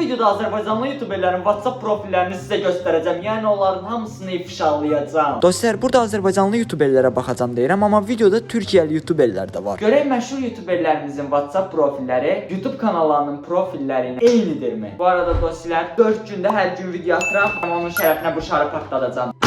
videoda Azərbaycanlı youtuberlərin WhatsApp profillərini sizə göstərəcəm. Yəni onların hamısını ifşalayacağam. Dostlar, burada Azərbaycanlı youtuberlərə baxacam deyirəm, amma videoda Türkiyəli youtuberlər də var. Görək məşhur youtuberlərimizin WhatsApp profilləri YouTube kanallarının profilləri ilə eynidirmi? Bu arada dostlar, 4 gündə hər gün video atıram, amma onun şərəfinə bu şarı partladacağam.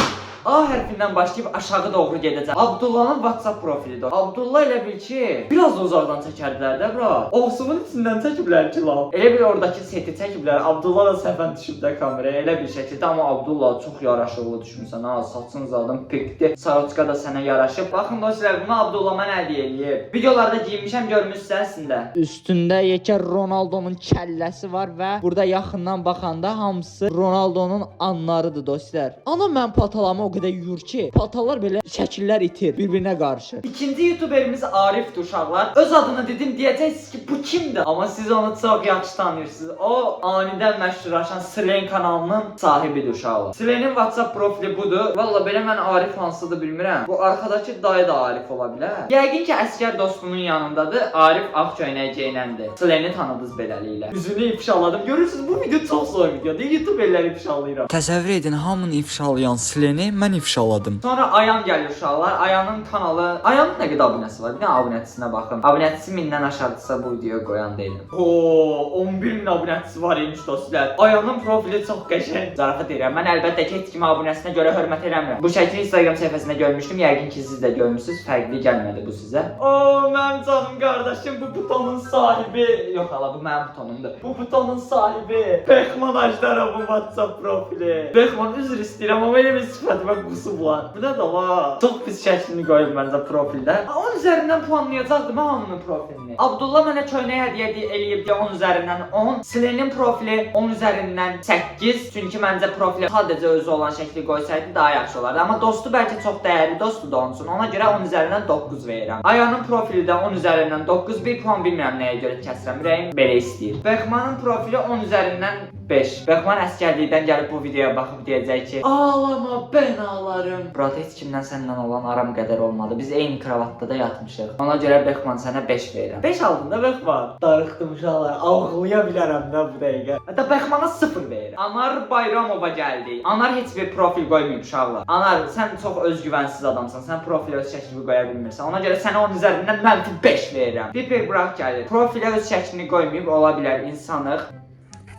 A hərfindən başlayıb aşağı doğru gedəcəm. Abdullahın WhatsApp profilidir. Abdullah elə bil ki, biraz da uzaqdan çəkərdilər də bura. Ovsuvun içindən çəkiblər ki, laf. Elə bil oradakı seti çəkiblər. Abdullah da səhvən düşüb də kameraya. Elə bir şəkildə, amma Abdullah çox yaraşıqlı düşmüsən. Ha, saçın zadım pikdir. Saroçka da sənə yaraşıb. Baxın dostlar, bunu Abdullah mənə hədiyyə eləyib. Videolarda giyinmişəm, görmüsünüz əslində. Üstündə yekə Ronaldonun kəlləsi var və burada yaxından baxanda hamısı Ronaldonun anlarıdır dostlar. Ana mən patalamı o qədər yuyur ki, patalar belə şəkillər itir, bir-birinə qarışır. İkinci youtuberimiz Arifdir uşaqlar. Öz adını dedim, deyəcəksiniz ki, bu kimdir? Amma siz onu çox yaxşı tanıyırsınız. O anidən məşhurlaşan Slane kanalının sahibidir uşaqlar. Slane'in WhatsApp profili budur. Valla belə mən Arif hansıdır bilmirəm. Bu arxadakı dayı da Arif ola bilər. Yəqin ki, əskər dostunun yanındadır. Arif ağ köynək geyinəndir. Slane'i tanıdınız beləliklə. Üzünü ifşaladım. Görürsünüz, bu video çox zor videodur. Youtuberləri ifşalayıram. Təsəvvür edin, hamını ifşalayan Sleni mən ifşaladım. Sonra Ayan gəlir uşaqlar. Ayanın kanalı... Ayanın nə qədər abunəsi var? Bir dənə abunəçisinə baxın. Abunəçisi 1000-dən aşağıdırsa bu videoya qoyan deyiləm. Oo, 11.000 abunəçisi var imiş dostlar. Ayanın profili çox qəşəng. Zarafat edirəm. Mən əlbəttə ki, heç kimi abunəsinə görə hörmət eləmirəm. Bu şəkli Instagram səhifəsində görmüşdüm. Yəqin ki, siz də görmüşsünüz. Fərqli gəlmədi bu sizə. Oo, mənim canım qardaşım, bu butonun sahibi... Yox hala, bu mənim butonumdur. Bu butonun sahibi Bexman Ajdarovun WhatsApp profili. Bexman, üzr istəyirəm, amma elə bir sifətimə qusub var. Bu da var. Çox pis şəklini qoyub məncə profildə. 10 üzərindən puanlayacaqdım hamının profilini. Abdullah mənə köynək hədiyyə eləyib deyə 10 üzərindən 10. Slane'in profili 10 üzərindən 8. Çünki məncə profili sadəcə özü olan şəkli qoysaydı daha yaxşı olardı. Amma dostu bəlkə çox dəyərli dostdur da onun üçün. Ona görə 10 üzərindən 9 verirəm. Ayanın profili də 10 üzərindən 9. 1 puan bilmirəm nəyə görə kəsirəm. Ürəyim belə istəyir. Bexmanın profili 10 üzərindən 5. Bexman əskərlikdən gəlib bu videoya baxıb deyəcək ki, ağlama ben ağlarım. Burada heç kimdən səndən olan aram qədər olmadı. Biz eyni kravatda da yatmışıq. Ona görə Bexman sənə 5 verirəm. 5 aldın da Bexman. Darıxdım uşaqlar. Ağlaya bilərəm də bu dəqiqə. Hətta Bexmana 0 verirəm. Anar Bayramova gəldi. Anar heç bir profil qoymayıb uşaqlar. Anar, sən çox özgüvənsiz adamsan. Sən profilə öz şəklini qoya bilmirsən. Ona görə sənə 10 üzərindən mənfi 5 verirəm. Piper Burak gəldi. Profilə öz şəklini qoymayıb, ola bilər insanıq.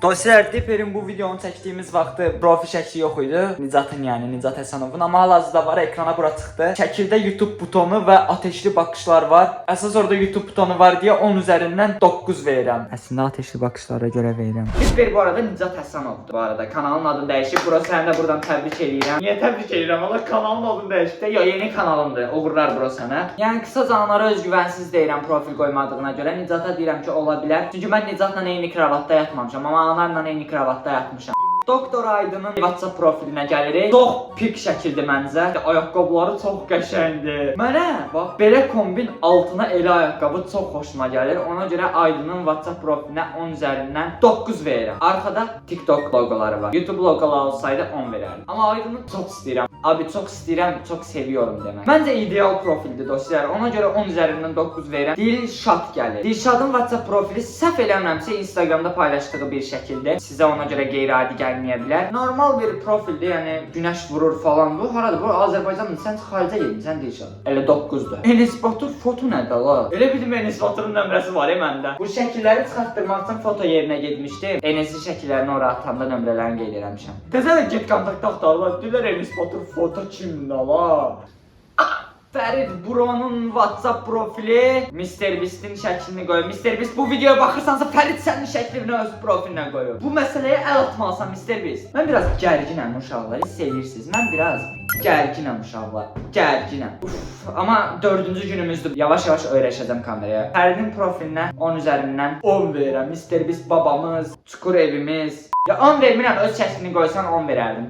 Dostlar, Deperin bu videonu çəkdiyimiz vaxtı profil şəkli yox idi. Nicatın, yəni Nicat Həsənovun, amma hal-hazırda var, ekrana bura çıxdı. Şəkildə YouTube butonu və ateşli baxışlar var. Əsas orada YouTube butonu var deyə 10 üzərindən 9 verirəm. Əslində ateşli baxışlara görə verirəm. Piper bu arada Nicat Həsənovdur bu arada. Kanalın adı dəyişib. Bura səni də buradan təbrik edirəm. Niyə təbrik edirəm? Allah kanalın adını dəyişib də. Yo, yeni kanalımdır. Uğurlar bura sənə. Yəni qısaca onlara özgüvənsiz deyirəm profil qoymadığına görə. Nicata deyirəm ki, ola bilər. Çünki mən Nicatla eyni kravatda yatmamışam, amma onlarla eyni kravatda yatmışam. Doktor Aydının WhatsApp profilinə gəlirik. Çox pik şəkildir məncə. Ayaqqabıları çox qəşəngdir. Mənə bax belə kombin altına elə ayaqqabı çox xoşuma gəlir. Ona görə Aydının WhatsApp profilinə 10 üzərindən 9 verirəm. Arkada TikTok loqoları var. YouTube loqoları olsaydı 10 verərdim. Amma Aydını çox istəyirəm. Abi çox istəyirəm, çox seviyorum demək. Məncə ideal profildir dostlar. Ona görə 10 üzərindən 9 verirəm. Dilşad gəlir. Dilşadın WhatsApp profili səhv eləmirəmsə Instagramda paylaşdığı bir şəkildir. Sizə ona görə qeyri-adi gəlməyə bilər. Normal bir profildir, yəni günəş vurur falan bu. Haradır bu? Azərbaycandır. Sən xaricə getmisən Dilşad. Elə 9-dur. Enes Batur foto nədir la? Elə bildim Enes Baturun nömrəsi var məndə. Bu şəkilləri çıxartdırmaq üçün foto yerinə getmişdim. Enes'in şəkillərini ora atanda nömrələrini qeyd eləmişəm. Təzələ get kontakt axtarlar. Deyirlər Enes Batur foto kimdə la? Fərid Buronun WhatsApp profili Mr. Beast'in şəklini qoyub. Mr. Beast bu videoya baxırsansa Fərid sənin şəklini öz profilinə qoyub. Bu məsələyə əl atmalısan Mr. Beast. Mən biraz gərginəm uşaqlar, hiss edirsiniz. Mən biraz gərginəm uşaqlar. Gərginəm. Uf, amma 4-cü günümüzdür. Yavaş-yavaş öyrəşəcəm kameraya. Fəridin profilinə 10 üzərindən 10 verirəm. Mr. Beast babamız, çukur evimiz. Ya 10 vermirəm, öz şəklini qoysan 10 verərdim.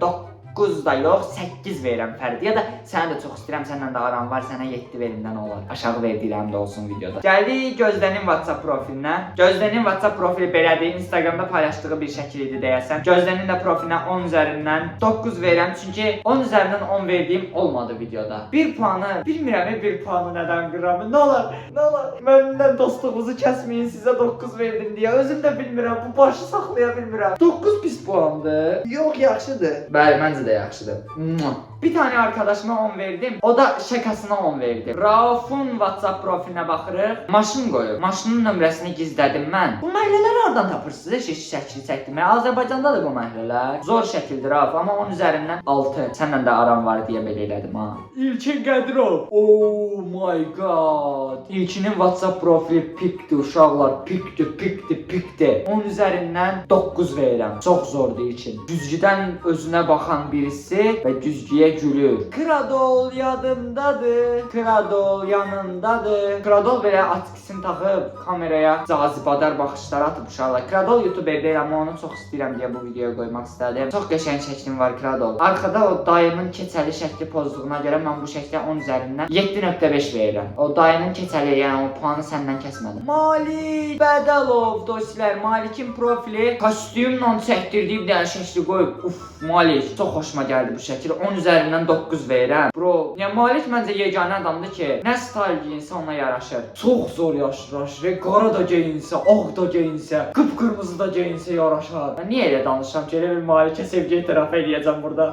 9 da yox, 8 verirəm Fərid. Ya da səni də çox istəyirəm, səndən də aram var, sənə 7 verimdən olar. Aşağı verdiyim də olsun videoda. Gəldik Gözdenin WhatsApp profilinə. Gözdenin WhatsApp profili belədir. Instagramda paylaşdığı bir şəkil idi deyəsən. Gözdenin də profilinə 10 üzərindən 9 verirəm. Çünki 10 üzərindən 10 verdiyim olmadı videoda. 1 puanı, bilmirəm 1 puanı nədən qıram. Nə olar? Nə olar? Məndən dostluğunuzu kəsməyin, sizə 9 verdim deyə. Özüm də bilmirəm, bu başı saxlaya bilmirəm. 9 pis puandır. Yox, yaxşıdır. Bəli, məncə də yaxşıdır. Bir tane arkadaşıma 10 verdim. O da şəkasına 10 verdi. Raufun WhatsApp profilinə baxırıq. Maşın qoyub. Maşının nömrəsini gizlədim mən. Bu məhəllələri hardan tapırsınız? Şəkil çəkdim. Azərbaycandadır bu məhəllələr. Zor şəkildir Rauf, amma 10 üzərindən 6. Səndən də aram var deyə belə elədim ha. İlkin Qədirov. Oh my god. İlkinin WhatsApp profili pikdir uşaqlar. Pikdir. 10 üzərindən 9 verirəm. Çox zordur İlkin. Güzgüdən özünə baxan birisi və güzgüyə gülür. Kradol yadımdadır. Kradol yanındadır. Kradol belə atkisini taxıb kameraya cazibədar baxışlar atıb uşaqlar. Kradol YouTuber-də amma onu çox istəyirəm deyə bu videoya qoymaq istədim. Çox qəşəng şəklim var Kradol. Arkada o dayımın keçəli şəkli pozduğuna görə mən bu şəklə 10 üzərindən 7.5 verirəm. O dayının keçəli, yəni o puanı səndən kəsmədim. Malik Bədəlov dostlar, Malikin profili kostyumla çəkdirdiyi bir dənə şəkli qoyub. Uf, Malik çox xoşuma gəldi bu şəkil. 10 üzərindən 9 verirəm. Bro, yəni Malik məncə yeganə adamdır ki, nə style geyinsə ona yaraşır. Çox zor yaraşır. Qara da geyinsə, ağ da geyinsə, qıpqırmızı da geyinsə yaraşar. Mən niyə elə danışıram ki, elə bir Malikə sevgi etiraf edəcəm burada.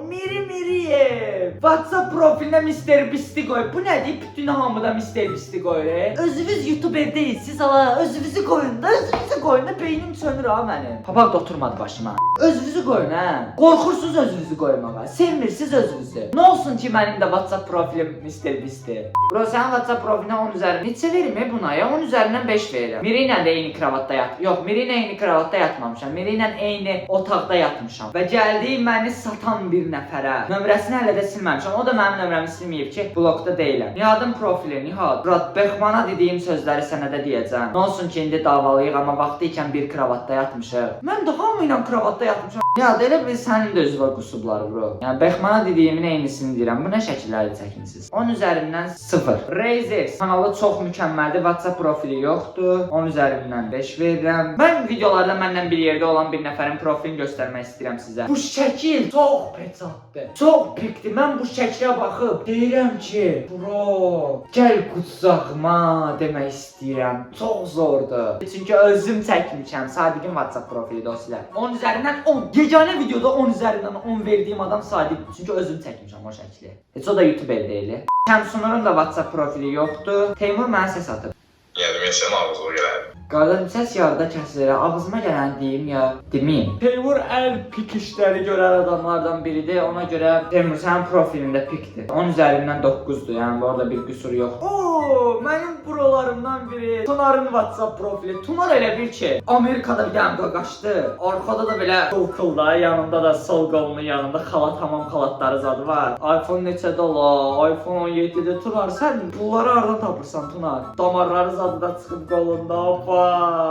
Miriyev. WhatsApp profilinə Mr. Beast'i qoyub. Bu nədir? Bütün hamıda Mr. Beast'i qoyur. Özünüz YouTuber deyilsiniz ala. Özünüzü qoyun da, özünüzü qoyun da beynim sönür ha mənim. Papaq da oturmadı başıma. Özünüzü qoyun hə. Qorxursunuz özünüzü qoymağa. Sevmirsiniz özünüzü. Nə olsun ki mənim də WhatsApp profilim Mr. Beast'dir. Bro, sənin WhatsApp profilinə 10 üzərindən neçə verim buna ya? 10 üzərindən 5 verirəm. Miri ilə də eyni kravatda Yox, Miri ilə eyni kravatda yatmamışam. Miri ilə eyni otaqda yatmışam. Və gəldi məni satan bir nəfərə. Nömrəsini hələ də silməmişəm. O da mənim nömrəmi silməyib ki, blokda deyiləm. Nihatın profili, Nihat. Murat Bexmana dediyim sözləri sənə də deyəcəm. Nə olsun ki, indi davalıyıq, amma vaxtı ikən bir kravatda yatmışıq. Mən də hamı ilə kravatda yatmışam. Ya elə bil sənin də özü var qusubları bro. Yəni Bexmana dediyimin eynisini deyirəm. Bu nə şəkilləri çəkinsiniz? 10 üzərindən 0. Razer kanalı çox mükəmməldir. WhatsApp profili yoxdur. 10 üzərindən 5 verirəm. Mən videolarda məndən bir yerdə olan bir nəfərin profilini göstərmək istəyirəm sizə. Bu şəkil çox peçatdır. Çox pikdir. Mən bu şəklə baxıb deyirəm ki, bro, gəl qucağıma demək istəyirəm. Çox zordur. Çünki özüm çəkmişəm. Sadiqin WhatsApp profili dostlar. 10 üzərindən 10. Yeganə videoda 10 üzərindən 10 verdiyim adam Sadiq. Çünki özüm çəkmişəm o şəkli. Heç o da YouTuber deyil. Şəmsunurun da WhatsApp profili yoxdur. Teymur mənə ses atıb. Yəni demək ağzına gəlir. Qardaşım səs yarıda kəsilir. Ağzıma gələni deyim ya deməyim. Teymur ən pik işləri görən adamlardan biridir. Ona görə Teymur sənin profilində pikdir. 10 üzərindən 9'dur. Yəni orada bir qüsur yox. Oo, mənim brolarımdan biri Tunarın WhatsApp profili. Tunar elə bil ki, Amerikada bir dənə qaçdı. Arkada da belə qılqılda, yanında da sol qolunun yanında xalat, hamam xalatları zadı var. iPhone neçədə ola? iPhone 17-də Tunar. Sən bunları hardan tapırsan Tunar? Damarları zadı da çıxıb qolunda.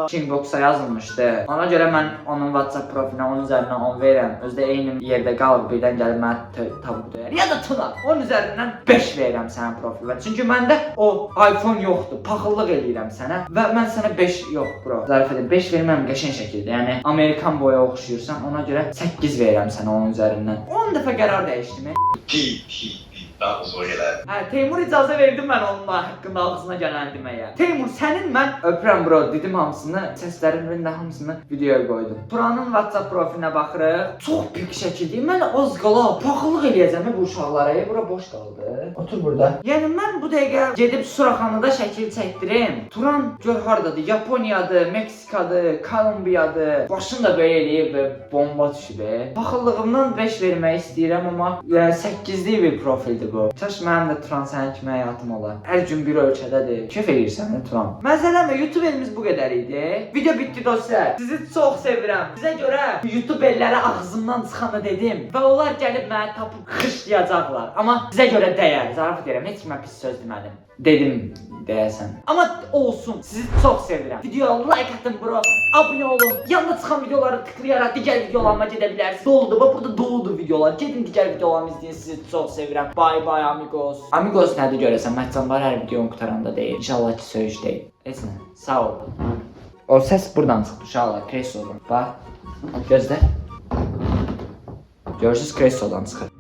Kingbox'a yazılmışdı. Ona görə mən onun WhatsApp profilinə 10 üzərindən 10 verirəm. Özdə eyni yerdə qalıb birdən gəlib mənə tabu döyər. Ya da Tuna 10 üzərindən 5 verirəm sənin profilinə. Çünki məndə o iPhone yoxdur. Paxıllıq eləyirəm sənə və mən sənə 5 yox bro. Zərif edim 5 verməm qəşəng şəkildə. Yəni Amerikan boya oxşuyursan ona görə 8 verirəm sənə 10 üzərindən. 10 dəfə qərar dəyişdim. Ağzına gəlir. Hə, Teymur icazə verdim mən onun haqqında ağzına gələni deməyə. Teymur, sənin mən öpürəm bro, dedim hamısını, səslərimin də hamısını videoya qoydum. Turanın WhatsApp profilinə baxırıq. Çox böyük şəkildir. Mən az qala paxıllıq eləyəcəm bu uşaqlara. Bura boş qaldı. Otur burada. Yəni mən bu dəqiqə gedib Suraxanıda şəkil çəkdirim. Turan gör hardadır? Yaponiyadır, Meksikadır, Kolumbiyadır. Başını da belə eləyib və bomba düşüb. Paxıllığımdan 5 vermək istəyirəm, amma 8'lik bir profildir bu. Çaş mənim də Turan sənin kimi həyatım olar. Hər gün bir ölkədədir. Kef edirsən Turan. Məsələn, YouTuberimiz bu qədər idi. Video bitdi dostlar. Sizi çox sevirəm. Sizə görə YouTuberlərə ağzımdan çıxanı dedim və onlar gəlib məni tapıb xışlayacaqlar. Amma sizə görə dəyər. Zarafat edirəm. Heç kimə pis söz demədim. Dedim. deyəsən. Amma olsun. Sizi çox sevirəm. Videoya like atın bro. Abunə olun. Yanında çıxan videoları tıklayaraq digər videolarıma gedə bilərsiniz. Doludur. Bax burada doludur videolar. Gedin digər videolarımı izləyin. Sizi çox sevirəm. Bye bye amigos. Amigos nədir görəsən? Məhcan var hər videonun qutaranda deyil. İnşallah ki söyüş deyil. Heç nə. Sağ ol. O səs buradan çıxdı uşaqlar. Kreslodan. Bax. Gözlə. Görürsüz kreslodan çıxır.